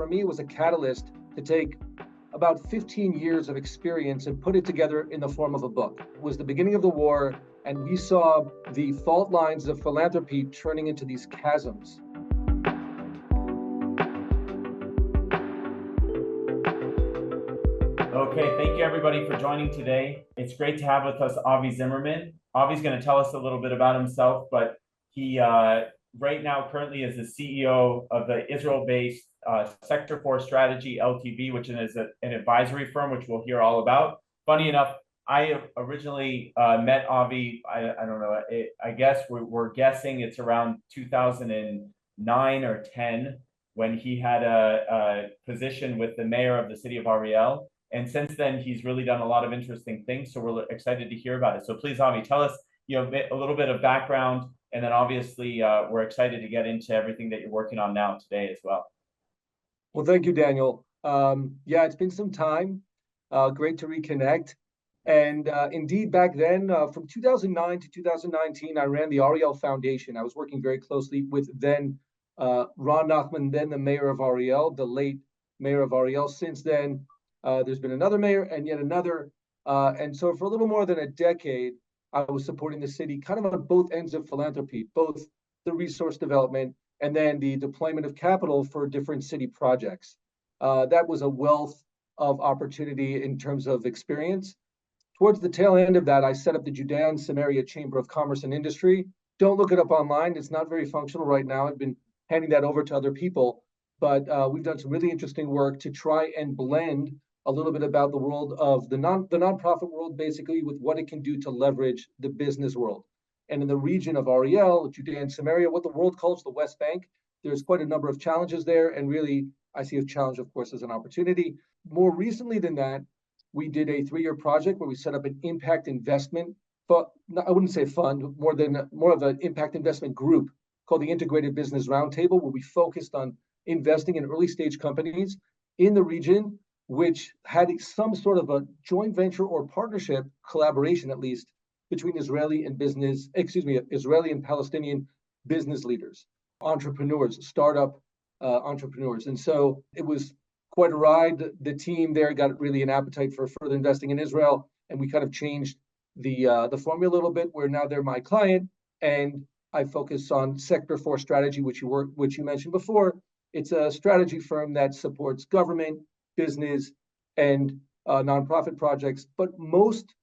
for me, it was a catalyst to take about 15 years of experience and put it together in the form of a book. It was the beginning of the war, and we saw the fault lines of philanthropy turning into these chasms. Okay, thank you everybody for joining today. It's great to have with us Avi Zimmerman. Avi's going to tell us a little bit about himself, but he right now currently is the CEO of the Israel-based Sector 4 Strategy LTB, which is an advisory firm, which we'll hear all about. Funny enough, I originally met Avi, I don't know, I guess we're guessing it's around 2009 or 10 when he had a position with the mayor of the city of Ariel. And since then, he's really done a lot of interesting things. So we're excited to hear about it. So please, Avi, tell us a little bit of background. And then obviously, we're excited to get into everything that you're working on now today as well. Well, thank you, Daniel. Yeah, it's been some time. Great to reconnect. And indeed, back then, from 2009 to 2019, I ran the Ariel Foundation. I was working very closely with then Ron Nachman, then the mayor of Ariel, the late mayor of Ariel. Since then, there's been another mayor and yet another. And so for a little more than a decade, I was supporting the city kind of on both ends of philanthropy, both the resource development and then the deployment of capital for different city projects. That was a wealth of opportunity in terms of experience. Towards the tail end of that, I set up the Judea and Samaria Chamber of Commerce and Industry. Don't look it up online. It's not very functional right now. I've been handing that over to other people, but we've done some really interesting work to try and blend a little bit about the world of the nonprofit world, basically, with what it can do to leverage the business world. And in the region of Ariel, Judea and Samaria, what the world calls the West Bank, there's quite a number of challenges there. And really, I see a challenge, of course, as an opportunity. More recently than that, we did a 3-year project where we set up an impact investment, but I wouldn't say fund, more of an impact investment group called the Integrated Business Roundtable, where we focused on investing in early stage companies in the region, which had some sort of a joint venture or partnership, collaboration at least, between Israeli and Palestinian business leaders, entrepreneurs, startup entrepreneurs. And so it was quite a ride. The team there got really an appetite for further investing in Israel, and we kind of changed the formula a little bit, where now they're my client, and I focus on Sector 4 Strategy, which you mentioned before. It's a strategy firm that supports government, business, and nonprofit projects, but most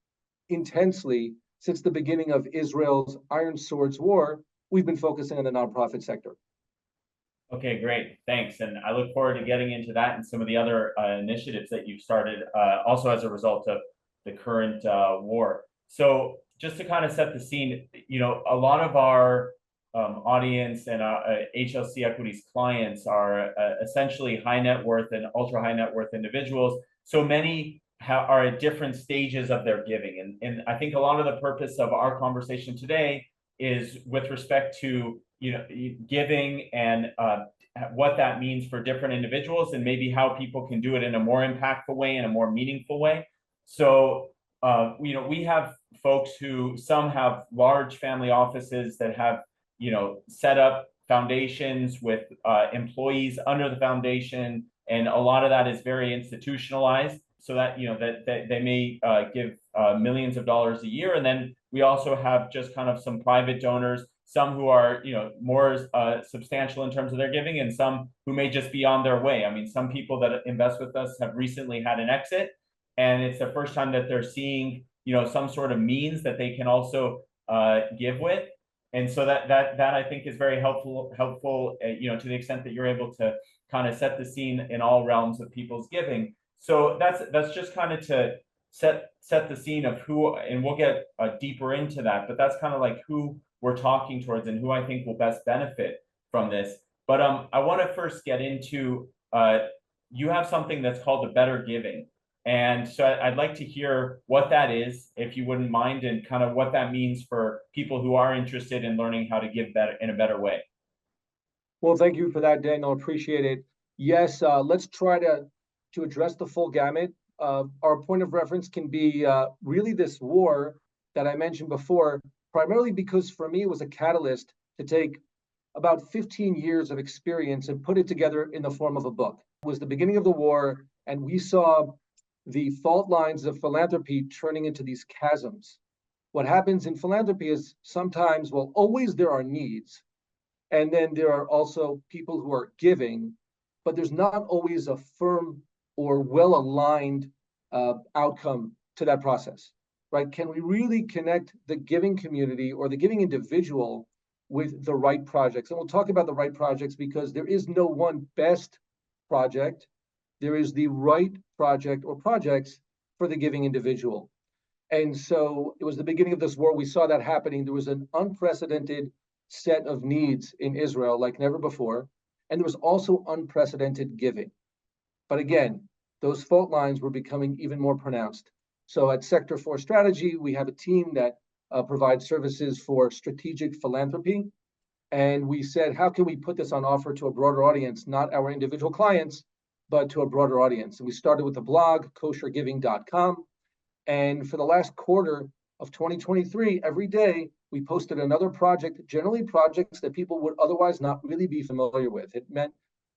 intensely, since the beginning of Israel's Iron Swords War, we've been focusing on the nonprofit sector. Okay, great. Thanks. And I look forward to getting into that and some of the other initiatives that you've started also as a result of the current war. So just to kind of set the scene, a lot of our audience and HLC Equities clients are essentially high net worth and ultra high net worth individuals. So many are at different stages of their giving. And I think a lot of the purpose of our conversation today is with respect to giving and what that means for different individuals and maybe how people can do it in a more impactful way, in a more meaningful way. So we have folks who some have large family offices that have set up foundations with employees under the foundation, and a lot of that is very institutionalized, so that that they may give millions of dollars a year. And then we also have just kind of some private donors, some who are more substantial in terms of their giving, and some who may just be on their way. I mean, some people that invest with us have recently had an exit, and it's the first time that they're seeing some sort of means that they can also give with. And so that I think is very helpful, to the extent that you're able to kind of set the scene in all realms of people's giving. So that's just kind of to set the scene of who, and we'll get deeper into that, but that's kind of like who we're talking towards and who I think will best benefit from this. But I want to first get into, you have something that's called the Better Giving. And so I'd like to hear what that is, if you wouldn't mind, and kind of what that means for people who are interested in learning how to give better in a better way. Well, thank you for that, Daniel. Appreciate it. Yes, let's try to address the full gamut. Our point of reference can be really this war that I mentioned before, primarily because for me it was a catalyst to take about 15 years of experience and put it together in the form of a book. was the beginning of the war, and we saw the fault lines of philanthropy turning into these chasms. What happens in philanthropy is sometimes, well, always there are needs, and then there are also people who are giving, but there's not always a firm or well-aligned outcome to that process, right? Can we really connect the giving community or the giving individual with the right projects? And we'll talk about the right projects because there is no one best project. There is the right project or projects for the giving individual. And so it was the beginning of this war. We saw that happening. There was an unprecedented set of needs in Israel like never before. And there was also unprecedented giving. But again, those fault lines were becoming even more pronounced. So at Sector 4 Strategy, we have a team that provides services for strategic philanthropy. And we said, how can we put this on offer to a broader audience, not our individual clients, but to a broader audience? And we started with the blog, koshergiving.com. And for the last quarter of 2023, every day we posted another project, generally projects that people would otherwise not really be familiar with. It meant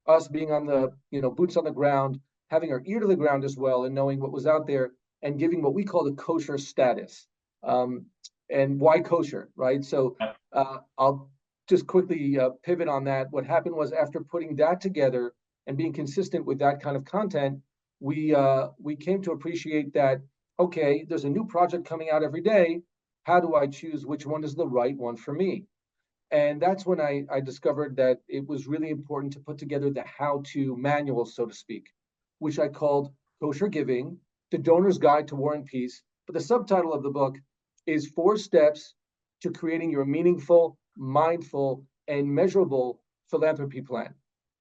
us being on the, boots on the ground, having our ear to the ground as well, and knowing what was out there and giving what we call the kosher status. And why kosher, right? So I'll just quickly pivot on that. What happened was after putting that together and being consistent with that kind of content, we came to appreciate that, okay, there's a new project coming out every day. How do I choose which one is the right one for me? And that's when I discovered that it was really important to put together the how-to manual, so to speak, which I called Kosher Giving, the Donor's Guide to War and Peace. But the subtitle of the book is 4 Steps to Creating Your Meaningful, Mindful, and Measurable Philanthropy Plan.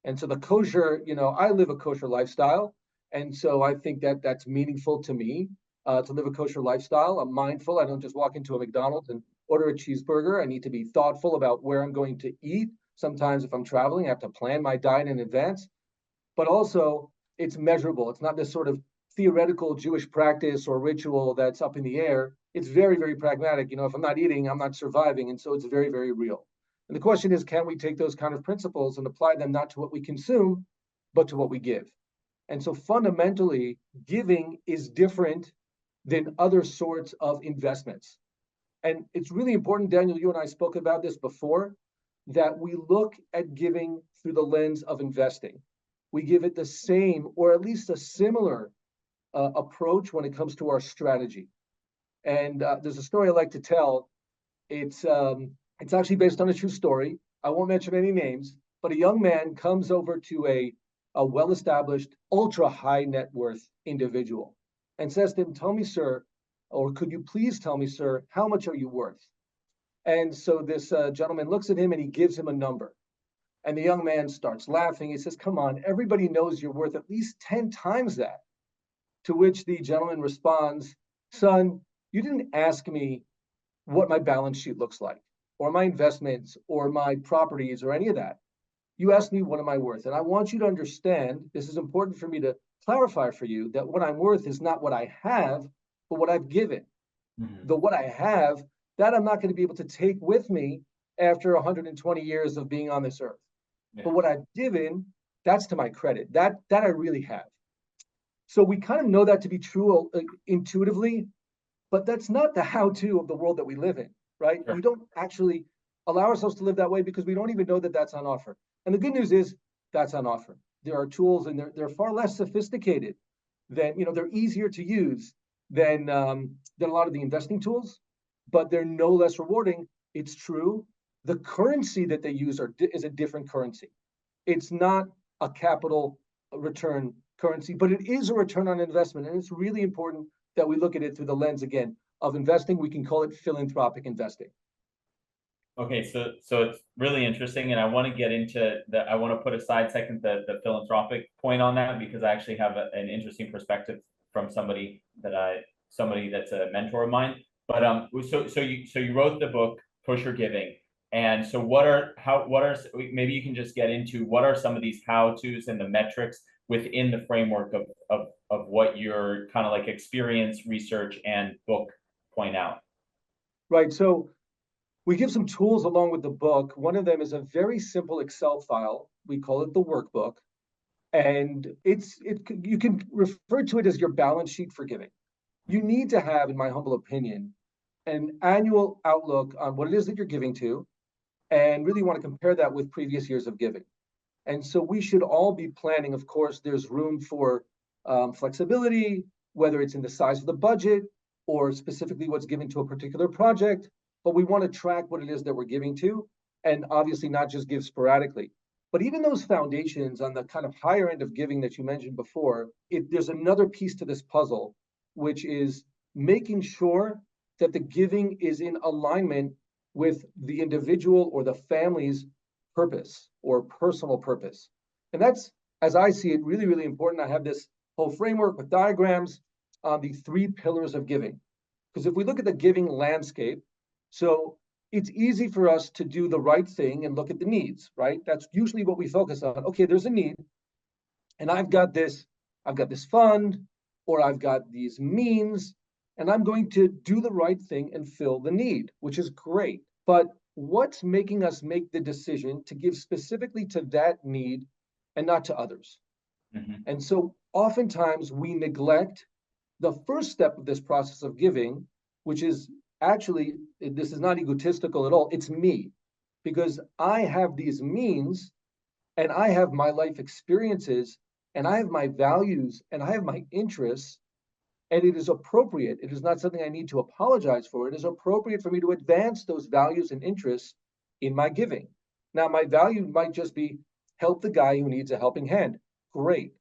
And so the kosher, I live a kosher lifestyle. And so I think that that's meaningful to me to live a kosher lifestyle. I'm mindful. I don't just walk into a McDonald's and order a cheeseburger. I need to be thoughtful about where I'm going to eat. Sometimes if I'm traveling, I have to plan my diet in advance. But also, it's measurable. It's not this sort of theoretical Jewish practice or ritual that's up in the air. It's very, very pragmatic. If I'm not eating, I'm not surviving. And so it's very, very real. And the question is, can we take those kind of principles and apply them not to what we consume, but to what we give? And so fundamentally, giving is different than other sorts of investments. And it's really important, Daniel, you and I spoke about this before, that we look at giving through the lens of investing. We give it the same, or at least a similar approach when it comes to our strategy. And there's a story I like to tell. It's actually based on a true story. I won't mention any names, but a young man comes over to a well-established, ultra-high net worth individual and says to him, tell me, sir, or could you please tell me, sir, how much are you worth? And so this gentleman looks at him and he gives him a number. And the young man starts laughing. He says, come on, everybody knows you're worth at least 10 times that. To which the gentleman responds, son, you didn't ask me what my balance sheet looks like, or my investments, or my properties, or any of that. You asked me, what am I worth? And I want you to understand, this is important for me to clarify for you, that what I'm worth is not what I have, but what I've given. Mm-hmm. The what I have, that I'm not going to be able to take with me after 120 years of being on this earth. Yeah. But what I've given, that's to my credit. That I really have. So we kind of know that to be true intuitively, but that's not the how-to of the world that we live in, right? Sure. We don't actually allow ourselves to live that way because we don't even know that that's on offer. And the good news is that's on offer. There are tools and they're far less sophisticated than, they're easier to use than a lot of the investing tools, but they're no less rewarding. It's true. The currency that they use is a different currency. It's not a capital return currency, but it is a return on investment. And it's really important that we look at it through the lens, again, of investing. We can call it philanthropic investing. Okay, so it's really interesting, and I want to get into that. I want to put aside second the philanthropic point on that because I actually have an interesting perspective from somebody that's a mentor of mine. But so you wrote the book Kosher Giving, and so maybe you can just get into what are some of these how-tos and the metrics within the framework of what your kind of like experience, research, and book point out. Right. So we give some tools along with the book. One of them is a very simple Excel file. We call it the workbook. And you can refer to it as your balance sheet for giving. You need to have, in my humble opinion, an annual outlook on what it is that you're giving to, and really want to compare that with previous years of giving. And so we should all be planning. Of course, there's room for flexibility, whether it's in the size of the budget or specifically what's given to a particular project. But we want to track what it is that we're giving to, and obviously not just give sporadically. But even those foundations on the kind of higher end of giving that you mentioned before, there's another piece to this puzzle, which is making sure that the giving is in alignment with the individual or the family's purpose or personal purpose. And that's, as I see it, really, really important. I have this whole framework with diagrams on the 3 pillars of giving. Because if we look at the giving landscape, so it's easy for us to do the right thing and look at the needs, right? That's usually what we focus on. Okay, there's a need, and I've got this fund, or I've got these means, and I'm going to do the right thing and fill the need, which is great. But what's making us make the decision to give specifically to that need and not to others? Mm-hmm. And so oftentimes we neglect the first step of this process of giving, which is actually, this is not egotistical at all, it's me. Because I have these means, and I have my life experiences, and I have my values, and I have my interests, and it is appropriate. It is not something I need to apologize for. It is appropriate for me to advance those values and interests in my giving. Now, my value might just be help the guy who needs a helping hand. Great.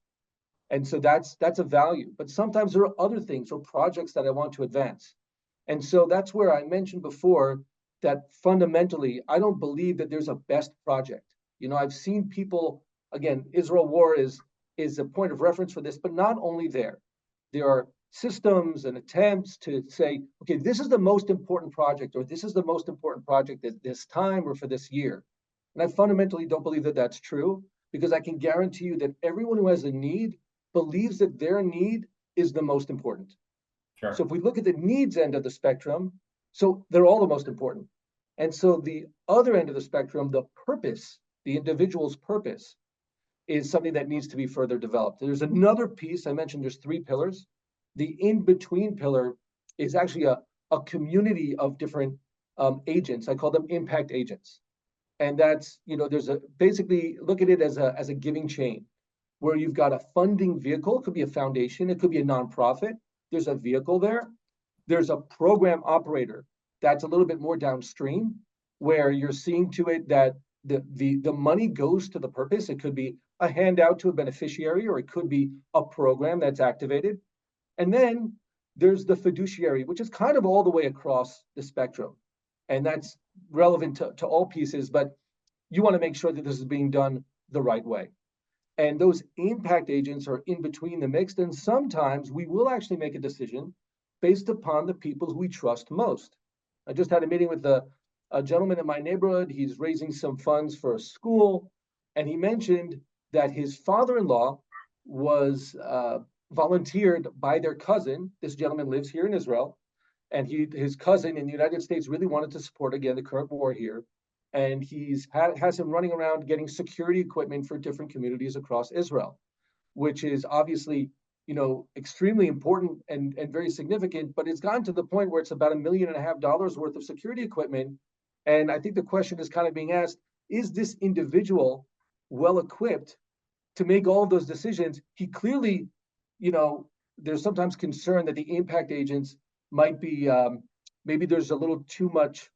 And so that's a value. But sometimes there are other things or projects that I want to advance. And so that's where I mentioned before that fundamentally, I don't believe that there's a best project. You know, I've seen people, again, Israel war is a point of reference for this, but not only there. There are systems and attempts to say, okay, this is the most important project, or this is the most important project at this time or for this year. And I fundamentally don't believe that that's true, because I can guarantee you that everyone who has a need believes that their need is the most important. Sure. So if we look at the needs end of the spectrum, so they're all the most important. And so the other end of the spectrum, the purpose, the individual's purpose, is something that needs to be further developed. There's another piece, I mentioned there's 3 pillars. The in-between pillar is actually a community of different agents. I call them impact agents. And that's, there's basically look at it as a giving chain, where you've got a funding vehicle. It could be a foundation, it could be a nonprofit. There's a vehicle there. There's a program operator that's a little bit more downstream, where you're seeing to it that the money goes to the purpose. It could be a handout to a beneficiary, or it could be a program that's activated. And then there's the fiduciary, which is kind of all the way across the spectrum. And that's relevant to all pieces, but you want to make sure that this is being done the right way. And those impact agents are in between the mix. And sometimes we will actually make a decision based upon the people who we trust most. I just had a meeting with a gentleman in my neighborhood. He's raising some funds for a school. And he mentioned that his father-in-law was volunteered by their cousin. This gentleman lives here in Israel. And his cousin in the United States really wanted to support, again, the current war here. And has him running around getting security equipment for different communities across Israel, which is obviously, extremely important and very significant. But it's gotten to the point where it's about $1.5 million worth of security equipment. And I think the question is kind of being asked, is this individual well equipped to make all of those decisions? He clearly, there's sometimes concern that the impact agents might be, maybe there's a little too much,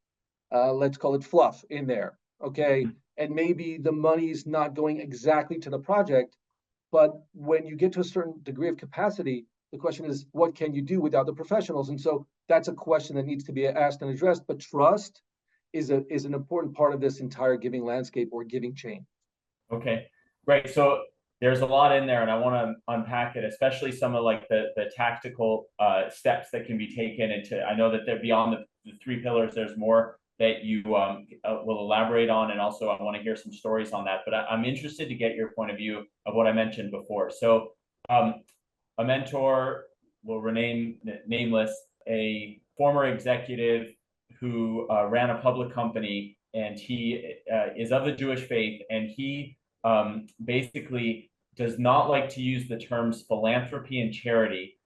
let's call it fluff in there, okay? And maybe the money's not going exactly to the project, but when you get to a certain degree of capacity, the question is, what can you do without the professionals? And so that's a question that needs to be asked and addressed, but trust is an important part of this entire giving landscape or giving chain. Okay, great. So there's a lot in there, and I want to unpack it, especially some of like the tactical steps that can be taken. I know that they're beyond the 3 pillars. There's more that you will elaborate on, and also I want to hear some stories on that. But I'm interested to get your point of view of what I mentioned before. So a mentor, will remain nameless, a former executive who ran a public company, and he is of the Jewish faith, and he basically does not like to use the terms philanthropy and charity,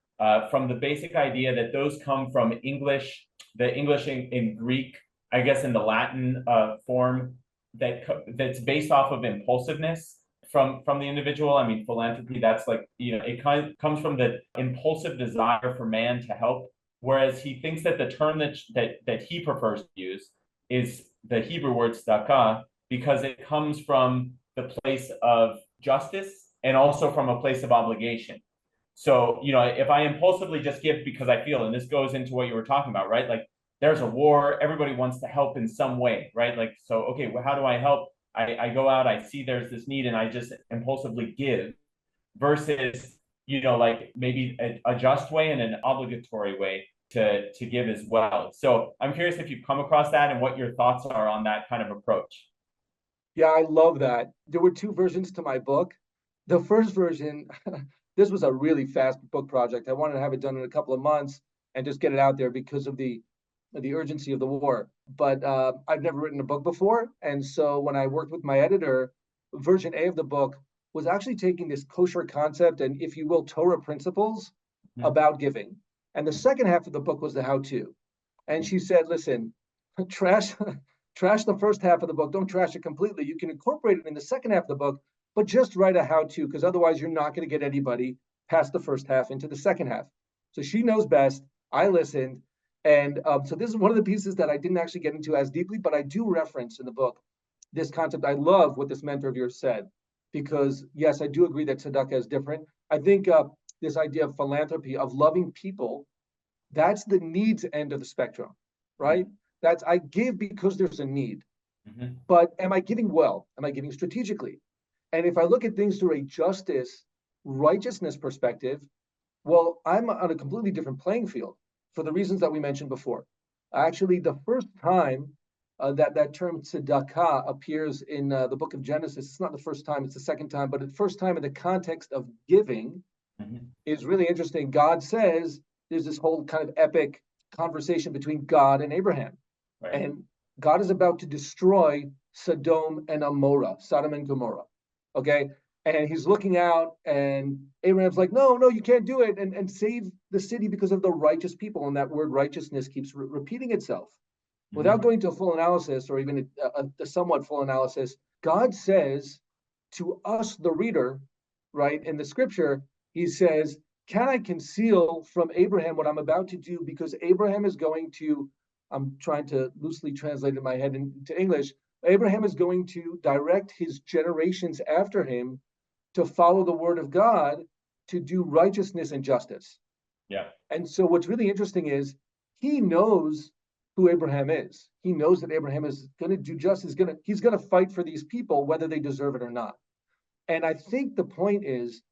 from the basic idea that those come from English, the English in Greek, I guess in the Latin form, that's based off of impulsiveness from the individual. I mean, philanthropy, that's like, it comes from the impulsive desire for man to help, whereas he thinks that the term that he prefers to use is the Hebrew word tzedakah, because it comes from the place of justice and also from a place of obligation. So, if I impulsively just give because I feel, and this goes into what you were talking about, right? Like, there's a war, everybody wants to help in some way, right? Like, so, okay, well, how do I help? I go out, I see there's this need, and I just impulsively give, versus, like maybe a just way and an obligatory way to give as well. So I'm curious if you've come across that and what your thoughts are on that kind of approach. Yeah, I love that. There were two versions to my book. The first version, this was a really fast book project. I wanted to have it done in a couple of months and just get it out there because of the urgency of the war. But I've never written a book before. And so when I worked with my editor, version A of the book was actually taking this kosher concept and, if you will, Torah principles about giving. And the second half of the book was the how-to. And she said, listen, trash the first half of the book. Don't trash it completely. You can incorporate it in the second half of the book, but just write a how-to, because otherwise you're not going to get anybody past the first half into the second half. So she knows best. I listened. And so this is one of the pieces that I didn't actually get into as deeply, but I do reference in the book this concept. I love what this mentor of yours said, because yes, I do agree that tzedakah is different. I think this idea of philanthropy, of loving people, that's the needs end of the spectrum, right? That's, I give because there's a need. But am I giving well? Am I giving strategically? And if I look at things through a justice, righteousness perspective, well, I'm on a completely different playing field for the reasons that we mentioned before. Actually, the first time that term tzedakah appears in the book of Genesis, it's not the first time, it's the second time, but the first time in the context of giving is really interesting. God says there's this whole kind of epic conversation between God and Abraham. Right. And God is about to destroy Sodom and Gomorrah. Okay. And he's looking out, and Abraham's like, no, you can't do it, and save the city because of the righteous people. And that word righteousness keeps repeating itself. Without going to a full analysis, or even a somewhat full analysis, God says to us, the reader, right, in the scripture, he says, can I conceal from Abraham what I'm about to do? Because Abraham is going to, I'm trying to loosely translate in my head into English, Abraham is going to direct his generations after him to follow the word of God, to do righteousness and justice. Yeah. And so what's really interesting is he knows who Abraham is. He knows that Abraham is going to do justice. He's going to fight for these people, whether they deserve it or not. And I think the point is,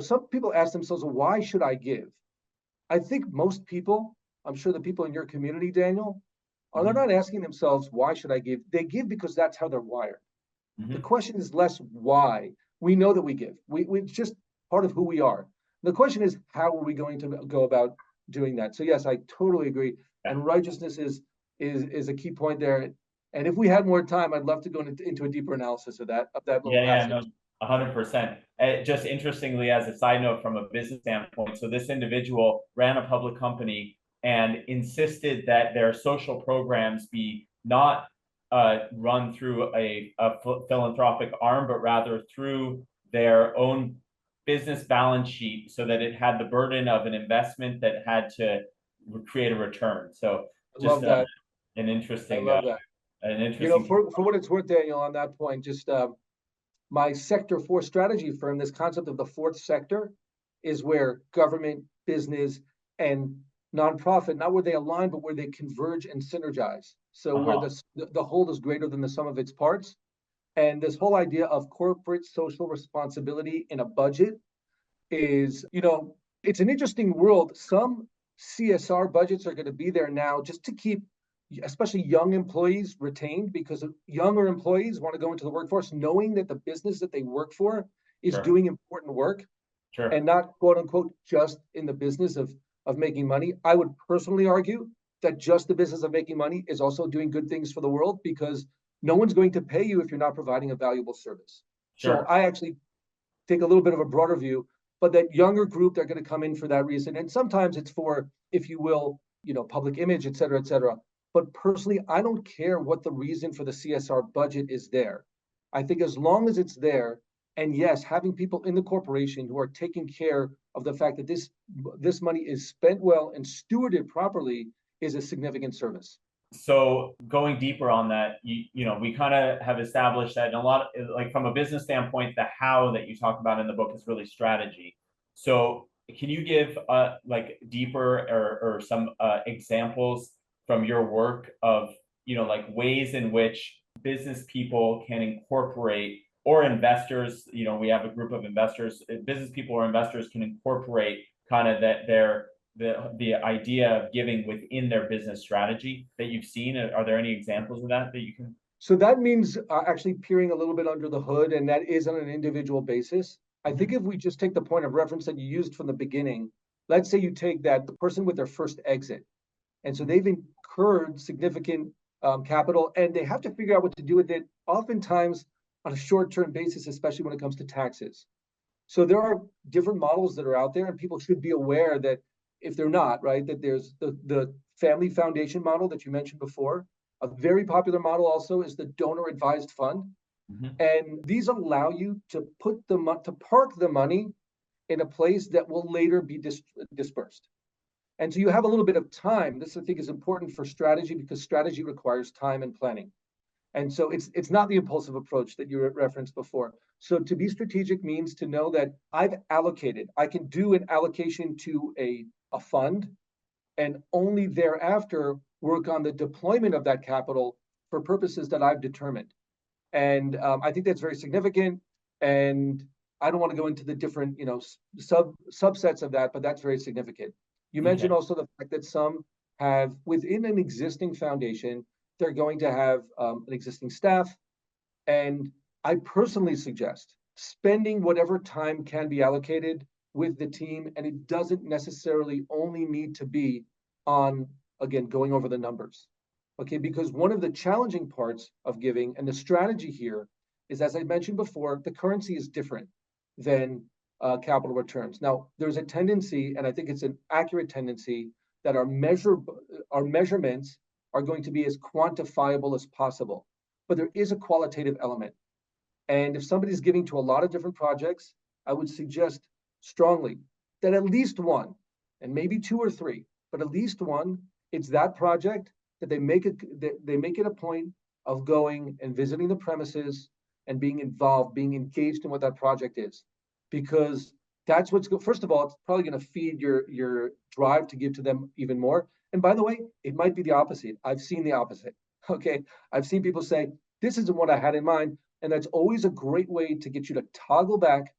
some people ask themselves, well, why should I give? I think most people, I'm sure the people in your community, Daniel, they're not asking themselves, why should I give? They give because that's how they're wired. The question is less why. We know that we give. It's just part of who we are. The question is, how are we going to go about doing that? So yes, I totally agree. And righteousness is a key point there. And if we had more time, I'd love to go into a deeper analysis of that little passage. No, 100%. Just interestingly, as a side note, from a business standpoint, so this individual ran a public company and insisted that their social programs be not run through a philanthropic arm, but rather through their own business balance sheet, so that it had the burden of an investment that had to create a return. So just an interesting, I love that. an interesting. For what it's worth, Daniel, on that point, just my Sector 4 strategy firm, this concept of the fourth sector is where government, business, and nonprofit, not where they align, but where they converge and synergize. So where the whole is greater than the sum of its parts. And this whole idea of corporate social responsibility in a budget is, it's an interesting world. Some CSR budgets are going to be there now just to keep, especially young employees, retained, because younger employees want to go into the workforce knowing that the business that they work for is doing important work and not, quote unquote, just in the business of making money. I would personally argue that just the business of making money is also doing good things for the world, because no one's going to pay you if you're not providing a valuable service. So I actually take a little bit of a broader view, but that younger group, they're going to come in for that reason. And sometimes it's for, if you will, public image, et cetera, et cetera. But personally, I don't care what the reason for the CSR budget is there. I think as long as it's there, and yes, having people in the corporation who are taking care of the fact that this money is spent well and stewarded properly is a significant service. So going deeper on that, we kind of have established that in a lot of, like from a business standpoint, the how that you talk about in the book is really strategy. So can you give like deeper or some examples from your work of, like ways in which business people can incorporate, or investors, we have a group of investors, business people or investors can incorporate kind of the idea of giving within their business strategy that you've seen? Are there any examples of that you can? So that means actually peering a little bit under the hood, and that is on an individual basis. I think if we just take the point of reference that you used from the beginning, let's say you take that the person with their first exit, and so they've incurred significant capital, and they have to figure out what to do with it, oftentimes on a short-term basis, especially when it comes to taxes. So there are different models that are out there, and people should be aware that if they're not, right, that there's the family foundation model that you mentioned before. A very popular model also is the donor advised fund. And these allow you to park the money in a place that will later be dispersed. And so you have a little bit of time. This, I think, is important for strategy because strategy requires time and planning. And so it's not the impulsive approach that you referenced before. So to be strategic means to know that I can do an allocation to a fund, and only thereafter work on the deployment of that capital for purposes that I've determined. And I think that's very significant. And I don't want to go into the different, subsets of that, but that's very significant. You mentioned also the fact that some have, within an existing foundation, they're going to have an existing staff. And I personally suggest spending whatever time can be allocated with the team. And it doesn't necessarily only need to be on, again, going over the numbers. Okay, because one of the challenging parts of giving and the strategy here is, as I mentioned before, the currency is different than capital returns. Now, there's a tendency, and I think it's an accurate tendency, that our measurements are going to be as quantifiable as possible. But there is a qualitative element. And if somebody's giving to a lot of different projects, I would suggest strongly that at least one, and maybe two or three, but at least one, it's that project that they make it a point of going and visiting the premises and being involved, being engaged in what that project is. Because that's what's good. First of all, it's probably going to feed your drive to give to them even more. And by the way, it might be the opposite. I've seen the opposite. Okay. I've seen people say, this isn't what I had in mind. And that's always a great way to get you to toggle back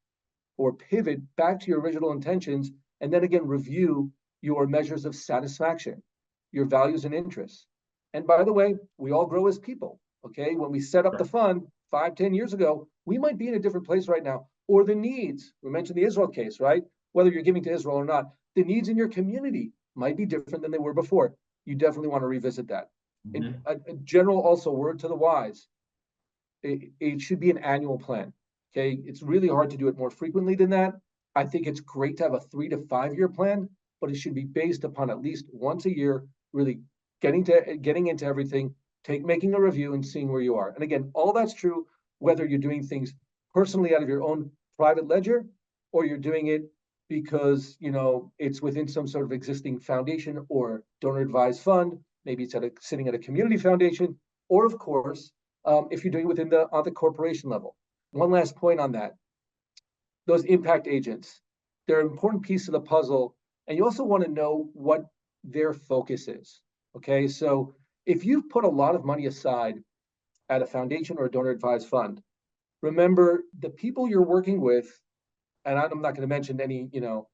or pivot back to your original intentions. And then again, review your measures of satisfaction, your values and interests. And by the way, we all grow as people. Okay. When we set up the fund 5-10 years ago, we might be in a different place right now. Or the needs. We mentioned the Israel case, right? Whether you're giving to Israel or not, the needs in your community might be different than they were before. You definitely want to revisit that. And a general also word to the wise. It should be an annual plan. Okay. It's really hard to do it more frequently than that. I think it's great to have a 3 to 5 year plan, but it should be based upon at least once a year, really getting into everything, making a review and seeing where you are. And again, all that's true whether you're doing things personally out of your own private ledger, or you're doing it because it's within some sort of existing foundation or donor advised fund. Maybe it's sitting at a community foundation, or of course, if you're doing it within on the corporation level. One last point on that: those impact agents, they're an important piece of the puzzle, and you also want to know what their focus is. Okay, so if you've put a lot of money aside at a foundation or a donor advised fund, remember the people you're working with, and I'm not going to mention any,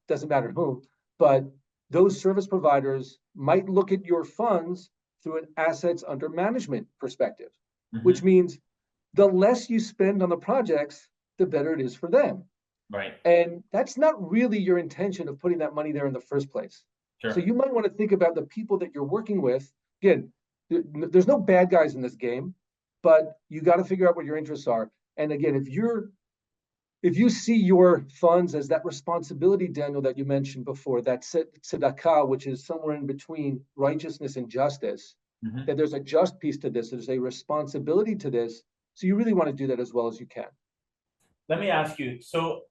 doesn't matter who, but those service providers might look at your funds through an assets under management perspective, which means the less you spend on the projects, the better it is for them. Right. And that's not really your intention of putting that money there in the first place. Sure. So you might want to think about the people that you're working with. Again, there's no bad guys in this game, but you got to figure out what your interests are. And again, if you're if you see your funds as that responsibility, Daniel, that you mentioned before, that tzedakah, which is somewhere in between righteousness and justice, Mhm. that there's a just piece to this, there's a responsibility to this. So you really want to do that as well as you can. Let me ask you, so,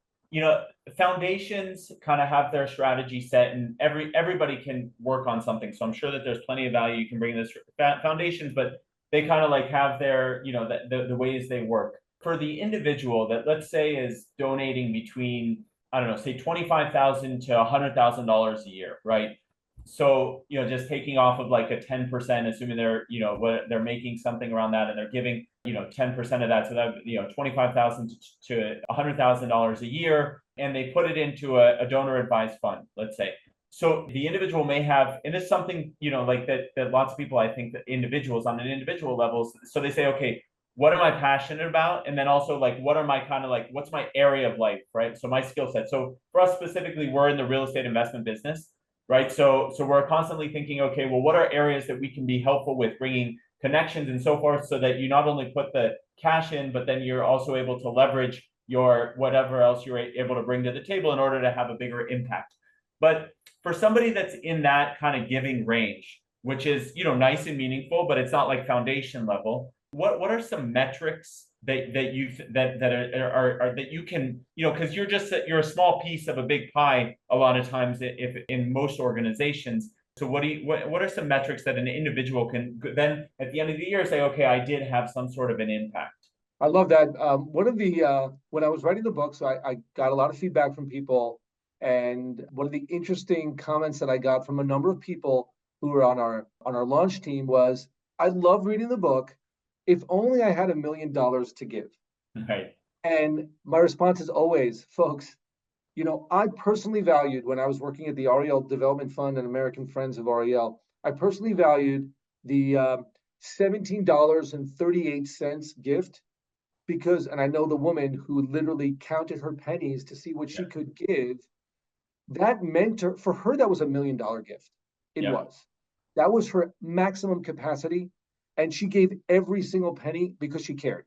foundations kind of have their strategy set, and everybody can work on something. So I'm sure that there's plenty of value you can bring this foundations, but they kind of like have their, the ways they work. For the individual that, let's say, is donating between, I don't know, say 25,000 to $100,000 a year, right? So, just taking off of like a 10%, assuming they're, what they're making something around that, and they're giving, 10% of that. So that, 25,000 to $100,000 a year, and they put it into a donor advised fund, let's say. So the individual may have, and it's something, like that lots of people, I think, that individuals on an individual level, so they say, okay, what am I passionate about? And then also, like, what are my kind of like, what's my area of life, right? So my skill set. So for us specifically, we're in the real estate investment business, right? So we're constantly thinking, okay, well, what are areas that we can be helpful with, bringing connections and so forth, so that you not only put the cash in, but then you're also able to leverage your whatever else you're able to bring to the table in order to have a bigger impact. But for somebody that's in that kind of giving range, which is, nice and meaningful, but it's not like foundation level, what are some metrics that you that are that you can, because you're a small piece of a big pie a lot of times, if in most organizations. So what are some metrics that an individual can then at the end of the year say, okay, I did have some sort of an impact? I love that. One of the when I was writing the book, so I got a lot of feedback from people, and one of the interesting comments that I got from a number of people who were on our launch team was, "I love reading the book. If only I had $1 million to give." Right. And my response is always, folks, I personally valued when I was working at the REL Development Fund and American Friends of REL, I personally valued the $17.38 gift because, and I know the woman who literally counted her pennies to see what Yeah. she could give, that meant for her, that was $1 million gift. It Yeah. was. That was her maximum capacity. And she gave every single penny because she cared.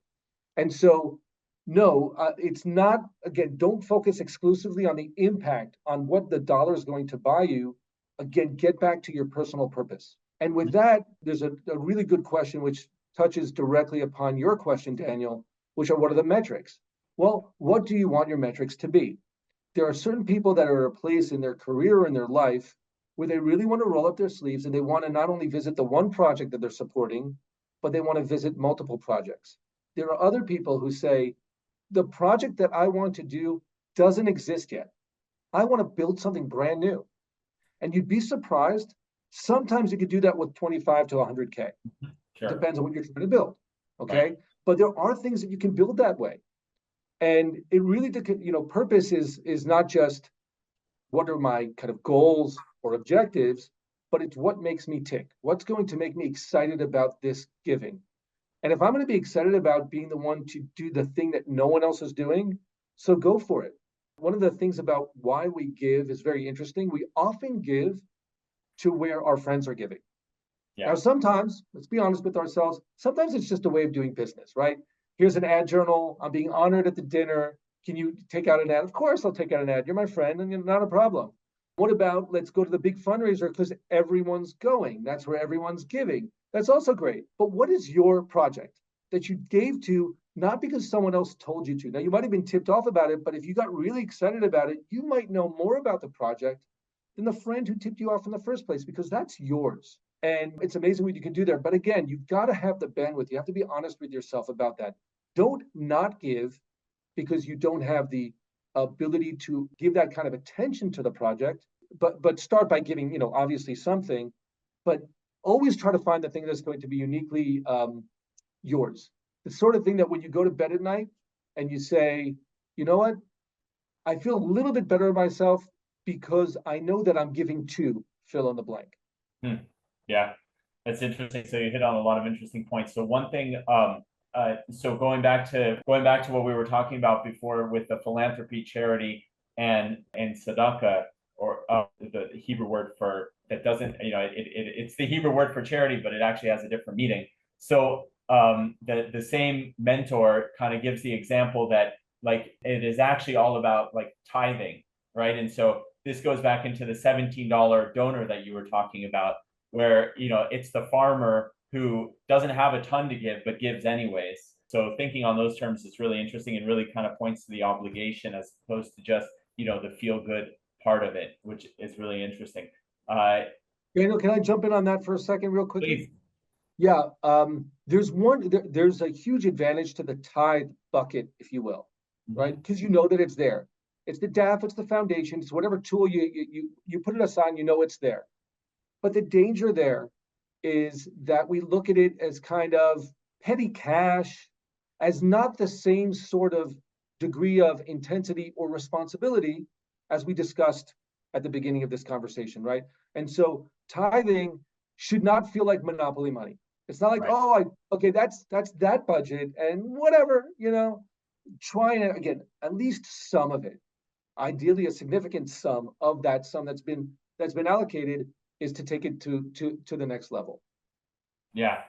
And so, no, it's not, again, don't focus exclusively on the impact on what the dollar is going to buy you. Again, get back to your personal purpose. And with that, there's a really good question which touches directly upon your question, Daniel, which are what are the metrics? Well, what do you want your metrics to be? There are certain people that are at a place in their career or in their life where they really want to roll up their sleeves and they want to not only visit the one project that they're supporting, but they want to visit multiple projects. There are other people who say, the project that I want to do doesn't exist yet. I want to build something brand new. And you'd be surprised. Sometimes you could do that with 25 to 100K. Sure. Depends on what you're trying to build. Okay. Right. But there are things that you can build that way. And it really, purpose is not just what are my kind of goals or objectives, but it's what makes me tick. What's going to make me excited about this giving? And if I'm going to be excited about being the one to do the thing that no one else is doing, so go for it. One of the things about why we give is very interesting. We often give to where our friends are giving. Yeah. Now, sometimes, let's be honest with ourselves, sometimes it's just a way of doing business, right? Here's an ad journal. I'm being honored at the dinner. Can you take out an ad? Of course, I'll take out an ad. You're my friend, and not a problem. What about let's go to the big fundraiser because everyone's going? That's where everyone's giving. That's also great. But what is your project that you gave to not because someone else told you to? Now, you might have been tipped off about it, but if you got really excited about it, you might know more about the project than the friend who tipped you off in the first place because that's yours. And it's amazing what you can do there. But again, you've got to have the bandwidth. You have to be honest with yourself about that. Don't not give because you don't have the ability to give that kind of attention to the project. But start by giving, obviously something, but always try to find the thing that's going to be uniquely yours. The sort of thing that when you go to bed at night and you say, you know what, I feel a little bit better myself because I know that I'm giving to fill in the blank. Yeah, that's interesting. So you hit on a lot of interesting points. So one thing, so going back to what we were talking about before with the philanthropy, charity, and tzedakah, or the Hebrew word for that doesn't, it's the Hebrew word for charity, but it actually has a different meaning. So the same mentor kind of gives the example that, like it is actually all about like tithing, right? And so this goes back into the $17 donor that you were talking about, where, you know, it's the farmer who doesn't have a ton to give, but gives anyways. So thinking on those terms is really interesting and really kind of points to the obligation as opposed to just, you know, the feel good part of it, which is really interesting. Daniel, can I jump in on that for a second real quickly? Please. Yeah, there's a huge advantage to the tithe bucket, if you will, right? Because you know that it's there. It's the DAF, it's the foundation, it's whatever tool you put it aside, you know it's there. But the danger there is that we look at it as kind of petty cash, as not the same sort of degree of intensity or responsibility as we discussed at the beginning of this conversation, right? And so tithing should not feel like monopoly money. It's not like, Right. oh, okay, that's that budget and whatever, you know, try and again, at least some of it, ideally a significant sum of that sum that's been allocated is to take it to the next level. Yeah,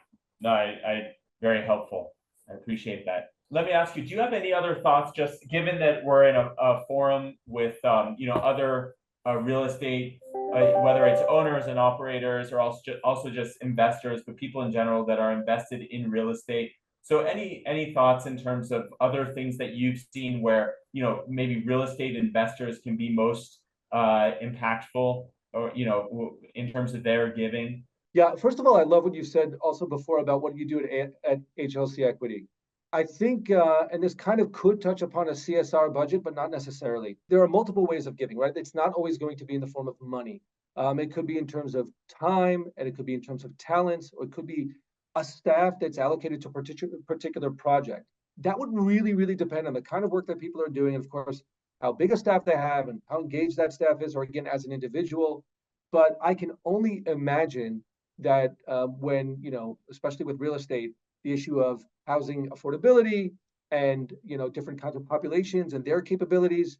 no, I very helpful. I appreciate that. Let me ask you, do you have any other thoughts, just given that we're in a forum with, you know, other real estate, whether it's owners and operators or also just investors, but people in general that are invested in real estate. So any thoughts in terms of other things that you've seen where, you know, maybe real estate investors can be most impactful, or, you know, in terms of their giving? Yeah, first of all, I love what you said also before about what you do at HLC Equity. I think, and this kind of could touch upon a CSR budget, but not necessarily. There are multiple ways of giving, right? It's not always going to be in the form of money. It could be in terms of time, and it could be in terms of talents, or it could be a staff that's allocated to a particular project. That would really, really depend on the kind of work that people are doing, and of course, how big a staff they have and how engaged that staff is, or again, as an individual. But I can only imagine that when, you know, especially with real estate, the issue of housing affordability and, you know, different kinds of populations and their capabilities,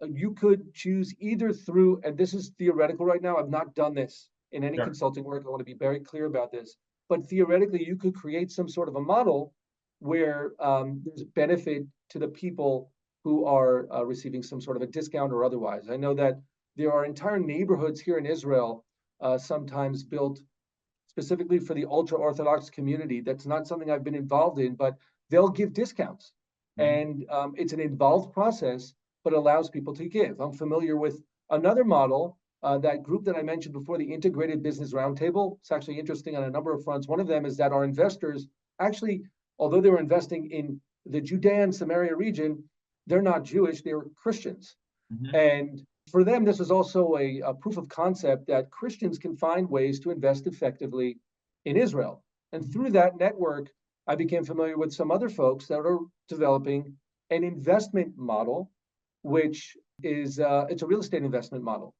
you could choose either through, and this is theoretical right now, I've not done this in any Sure. consulting work, I want to be very clear about this, but theoretically, you could create some sort of a model where there's benefit to the people who are receiving some sort of a discount or otherwise. I know that there are entire neighborhoods here in Israel, sometimes built specifically for the ultra-Orthodox community. That's not something I've been involved in, but they'll give discounts. And it's an involved process, but allows people to give. I'm familiar with another model, that group that I mentioned before, the Integrated Business Roundtable. It's actually interesting on a number of fronts. One of them is that our investors actually, although they were investing in the Judea and Samaria region, they're not Jewish, they're Christians. And for them, this is also a proof of concept that Christians can find ways to invest effectively in Israel. And through that network, I became familiar with some other folks that are developing an investment model, which is it's a real estate investment model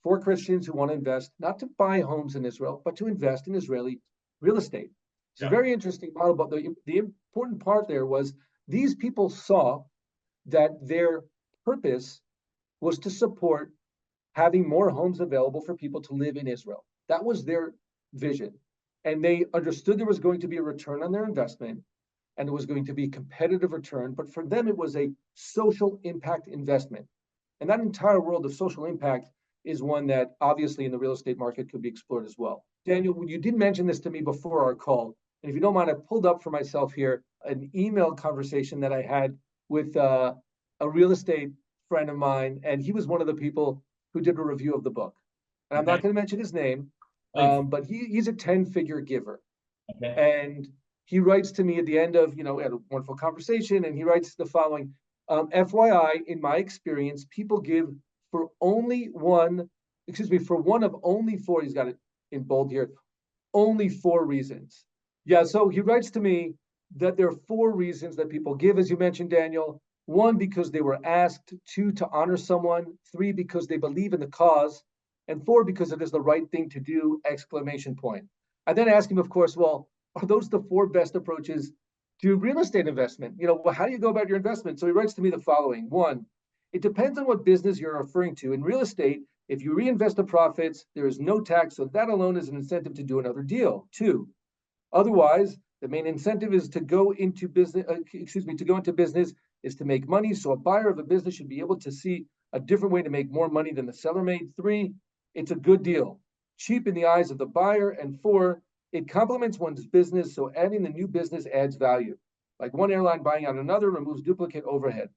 for Christians who want to invest, not to buy homes in Israel, but to invest in Israeli real estate. It's a very interesting model, but the important part there was these people saw that their purpose was to support having more homes available for people to live in Israel. That was their vision. And they understood there was going to be a return on their investment and it was going to be a competitive return. But for them, it was a social impact investment. And that entire world of social impact is one that obviously in the real estate market could be explored as well. Daniel, you did mention this to me before our call. And if you don't mind, I pulled up for myself here an email conversation that I had with a real estate friend of mine, and he was one of the people who did a review of the book. And I'm not going to mention his name, but he's a 10-figure giver. And he writes to me at the end of, you know, we had a wonderful conversation, and he writes the following, FYI, in my experience, people give for one of only four, he's got it in bold here, only 4 reasons. Yeah, so he writes to me that there are 4 reasons that people give, as you mentioned, Daniel. 1, because they were asked. 2, to honor someone. 3, because they believe in the cause. And 4, because it is the right thing to do, exclamation point. I then ask him, of course, well, are those the 4 best approaches to real estate investment? You know, well, how do you go about your investment? So he writes to me the following. 1, it depends on what business you're referring to. In real estate, if you reinvest the profits, there is no tax, so that alone is an incentive to do another deal. 2, otherwise, the main incentive is to go into business, is to make money. So a buyer of a business should be able to see a different way to make more money than the seller made. 3, it's a good deal, cheap in the eyes of the buyer. And 4, it complements one's business. So adding the new business adds value. Like one airline buying out another removes duplicate overhead.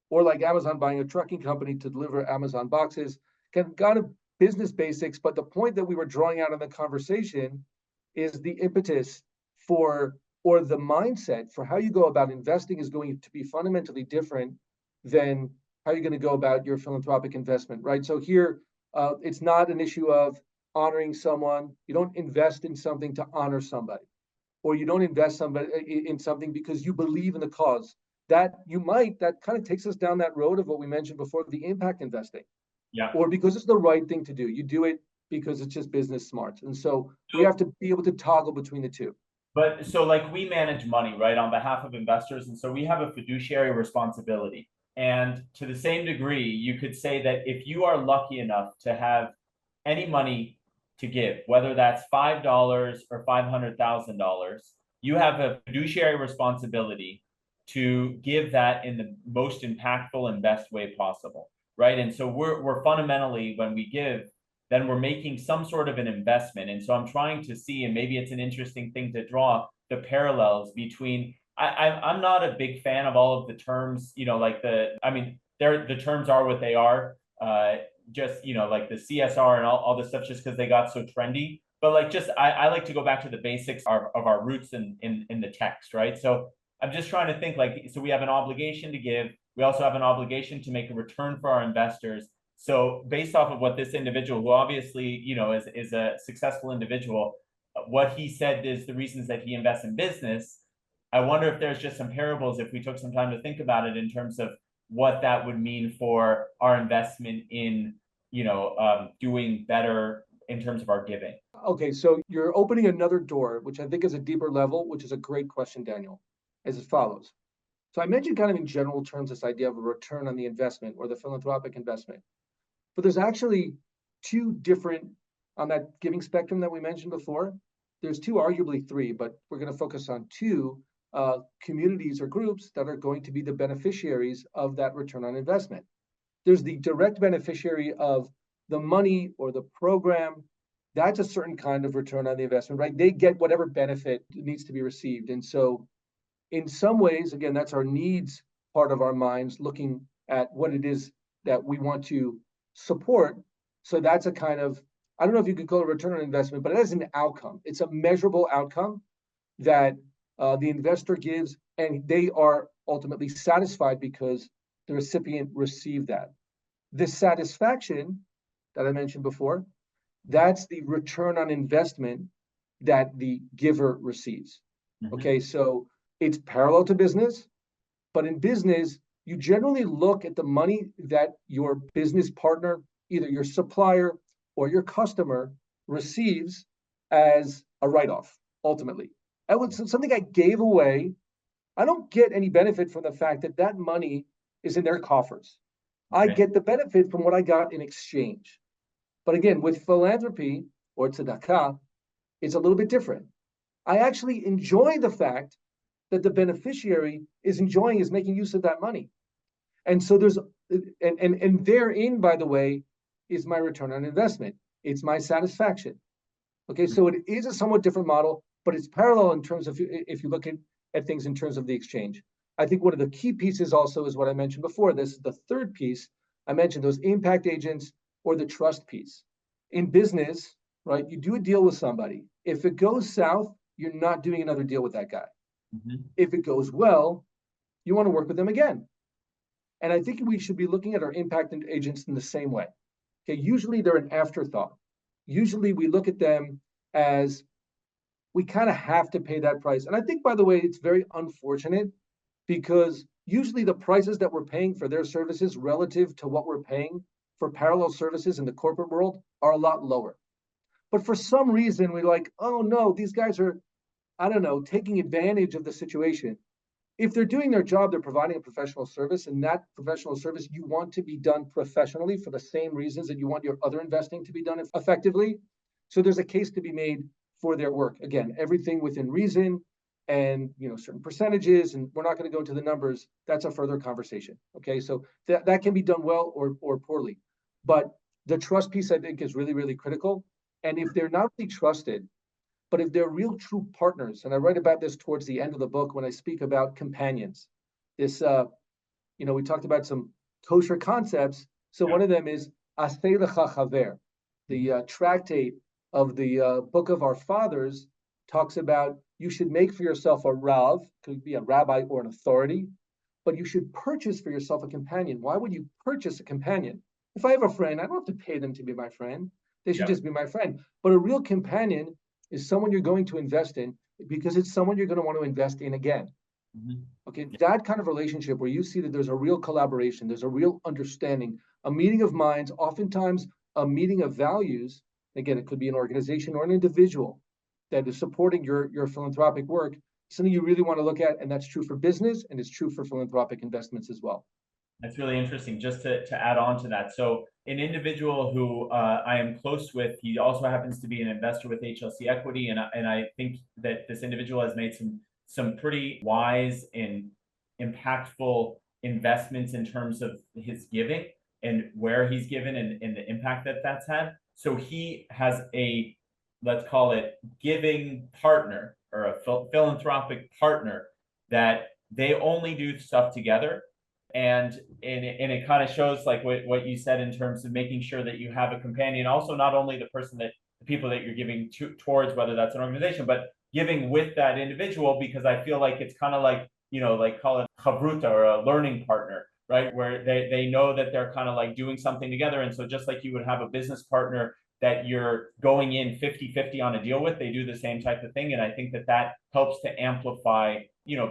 Or like Amazon buying a trucking company to deliver Amazon boxes. Kind of business basics, but the point that we were drawing out in the conversation is the impetus for, or the mindset for how you go about investing is going to be fundamentally different than how you're going to go about your philanthropic investment, right? So here, it's not an issue of honoring someone. You don't invest in something to honor somebody, or you don't invest in something because you believe in the cause. That kind of takes us down that road of what we mentioned before, the impact investing. Yeah. Or because it's the right thing to do. You do it because it's just business smarts. And so we have to be able to toggle between the two. But so like we manage money, right, on behalf of investors. And so we have a fiduciary responsibility. And to the same degree, you could say that if you are lucky enough to have any money to give, whether that's $5 or $500,000, you have a fiduciary responsibility to give that in the most impactful and best way possible, right? And so we're fundamentally, when we give, then we're making some sort of an investment. And so I'm trying to see, and maybe it's an interesting thing to draw the parallels between, I'm not a big fan of all of the terms, like the terms are what they are, just, like the CSR and all this stuff, just because they got so trendy. But like, I like to go back to the basics of our roots in the text, right? So I'm just trying to think so we have an obligation to give. We also have an obligation to make a return for our investors. So based off of what this individual, who obviously, is a successful individual, what he said is the reasons that he invests in business. I wonder if there's just some parables, if we took some time to think about it in terms of what that would mean for our investment in, doing better in terms of our giving. Okay, so you're opening another door, which I think is a deeper level, which is a great question, Daniel, as it follows. So I mentioned kind of in general terms this idea of a return on the investment or the philanthropic investment. But there's actually 2 different, on that giving spectrum that we mentioned before, there's 2, arguably 3, but we're going to focus on 2 communities or groups that are going to be the beneficiaries of that return on investment. There's the direct beneficiary of the money or the program. That's a certain kind of return on the investment, right? They get whatever benefit needs to be received. And so in some ways, again, that's our needs part of our minds, looking at what it is that we want to support. So that's a kind of, I don't know if you could call it a return on investment, but it is an outcome. It's a measurable outcome that the investor gives, and they are ultimately satisfied because the recipient received that. The satisfaction that I mentioned before, that's the return on investment that the giver receives. Mm-hmm. Okay, so it's parallel to business, but in business, you generally look at the money that your business partner, either your supplier or your customer, receives as a write-off, ultimately. That was something I gave away. I don't get any benefit from the fact that that money is in their coffers. Okay. I get the benefit from what I got in exchange. But again, with philanthropy or tzedakah, it's a little bit different. I actually enjoy the fact that the beneficiary is making use of that money. And so there's, and therein, by the way, is my return on investment. It's my satisfaction. Okay, so it is a somewhat different model, but it's parallel in terms of, if you look at things in terms of the exchange. I think one of the key pieces also is what I mentioned before. This is the third piece. I mentioned those impact agents or the trust piece. In business, right, you do a deal with somebody. If it goes south, you're not doing another deal with that guy. Mm-hmm. If it goes well, you want to work with them again. And I think we should be looking at our impact agents in the same way. Okay, usually they're an afterthought. Usually we look at them as we kind of have to pay that price. And I think, by the way, it's very unfortunate because usually the prices that we're paying for their services relative to what we're paying for parallel services in the corporate world are a lot lower. But for some reason, we're like, oh no, these guys are, I don't know, taking advantage of the situation. If they're doing their job, they're providing a professional service, and that professional service you want to be done professionally for the same reasons that you want your other investing to be done effectively. So there's a case to be made for their work. Again, everything within reason, and certain percentages, and we're not going to go into the numbers. That's a further conversation. Okay, so that can be done well or poorly, but the trust piece I think is really, really critical. And if they're not really trusted, but if they're real true partners, and I write about this towards the end of the book when I speak about companions. This we talked about some kosher concepts. So one of them is Aseh Lecha Chaver. The tractate of the Book of Our Fathers talks about you should make for yourself a Rav, could be a rabbi or an authority, but you should purchase for yourself a companion. Why would you purchase a companion? If I have a friend, I don't have to pay them to be my friend. They should just be my friend. But a real companion is someone you're going to invest in because it's someone you're going to want to invest in again. Okay, that kind of relationship where you see that there's a real collaboration, there's a real understanding, a meeting of minds, oftentimes a meeting of values. Again, it could be an organization or an individual that is supporting your philanthropic work, something you really want to look at, and that's true for business and it's true for philanthropic investments as well. That's really interesting. Just to add on to that. So an individual who I am close with, he also happens to be an investor with HLC Equity. And I think that this individual has made some pretty wise and impactful investments in terms of his giving and where he's given and the impact that that's had. So he has a, let's call it giving partner or a philanthropic partner that they only do stuff together. And it kind of shows like what you said in terms of making sure that you have a companion, also not only the people that you're giving towards, whether that's an organization, but giving with that individual, because I feel like it's kind of like, like call it chavruta or a learning partner, right? Where they know that they're kind of like doing something together. And so just like you would have a business partner that you're going in 50-50 on a deal with, they do the same type of thing. And I think that helps to amplify,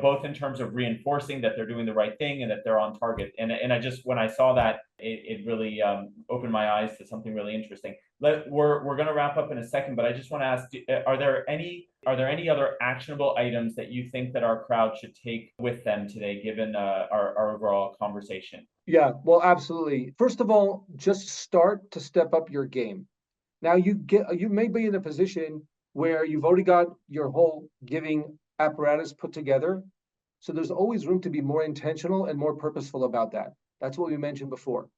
both in terms of reinforcing that they're doing the right thing and that they're on target. And I just, when I saw that, it really opened my eyes to something really interesting. We're going to wrap up in a second, but I just want to ask, are there any other actionable items that you think that our crowd should take with them today, given our overall conversation? Yeah, well, absolutely. First of all, just start to step up your game. Now you may be in a position where you've already got your whole giving apparatus put together. So there's always room to be more intentional and more purposeful about that. That's what we mentioned before.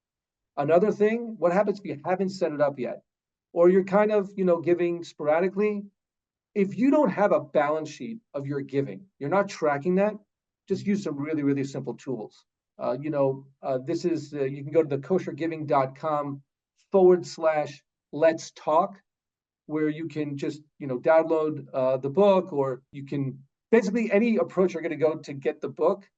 Another thing, what happens if you haven't set it up yet? Or you're kind of, giving sporadically? If you don't have a balance sheet of your giving, you're not tracking that, just use some really, really simple tools. This is, you can go to the koshergiving.com/let's talk, where you can just, download the book, or you can basically any approach you're going to go to get the book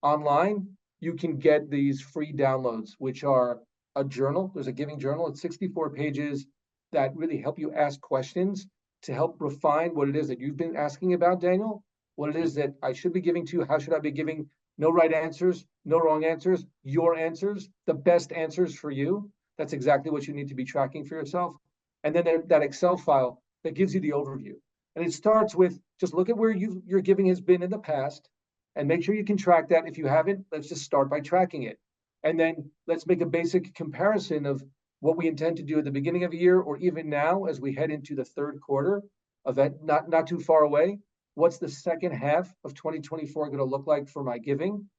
online, you can get these free downloads, which are a journal. There's a giving journal. It's 64 pages that really help you ask questions to help refine what it is that you've been asking about, Daniel, what it is that I should be giving to, how should I be giving? No right answers, no wrong answers, your answers, the best answers for you. That's exactly what you need to be tracking for yourself. And then that Excel file that gives you the overview. And it starts with just look at where your giving has been in the past and make sure you can track that. If you haven't, let's just start by tracking it. And then let's make a basic comparison of what we intend to do at the beginning of the year, or even now as we head into the third quarter of that, not too far away. What's the second half of 2024 going to look like for my giving?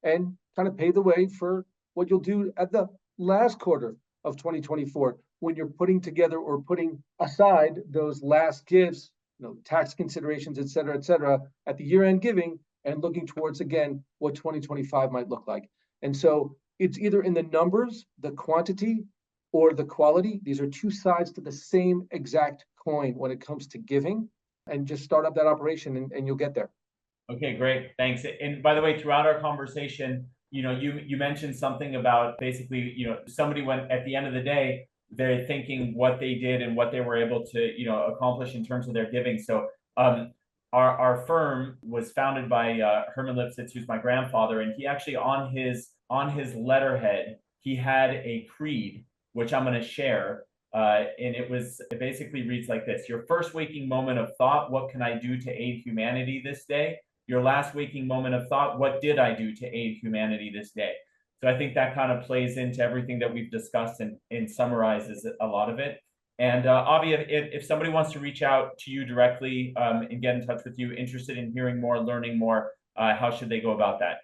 And kind of pave the way for what you'll do at the last quarter of 2024 when you're putting together or putting aside those last gifts, tax considerations, et cetera, at the year-end giving, and looking towards, again, what 2025 might look like. And so it's either in the numbers, the quantity, or the quality. These are two sides to the same exact coin when it comes to giving. And just start up that operation and you'll get there. Okay, great. Thanks. And by the way, throughout our conversation, you mentioned something about basically, somebody went at the end of the day, they're thinking what they did and what they were able to, accomplish in terms of their giving. So our firm was founded by Herman Lipsitz, who's my grandfather, and he actually on his letterhead, he had a creed, which I'm going to share. And it basically reads like this: your first waking moment of thought, what can I do to aid humanity this day? Your last waking moment of thought, what did I do to aid humanity this day? So I think that kind of plays into everything that we've discussed and summarizes a lot of it. And Avi, if somebody wants to reach out to you directly and get in touch with you, interested in hearing more, learning more, how should they go about that?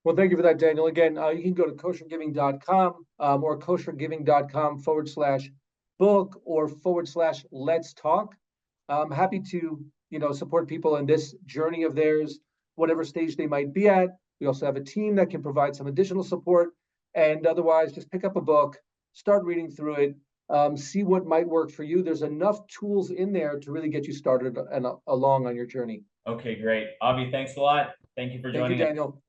Well, thank you for that, Daniel. Again, you can go to koshergiving.com or koshergiving.com/book or /let's talk. I'm happy to, support people in this journey of theirs, whatever stage they might be at. We also have a team that can provide some additional support. And otherwise, just pick up a book, start reading through it, see what might work for you. There's enough tools in there to really get you started and along on your journey. Okay, great. Avi, thanks a lot. Thank you for Thank you, joining us. Daniel.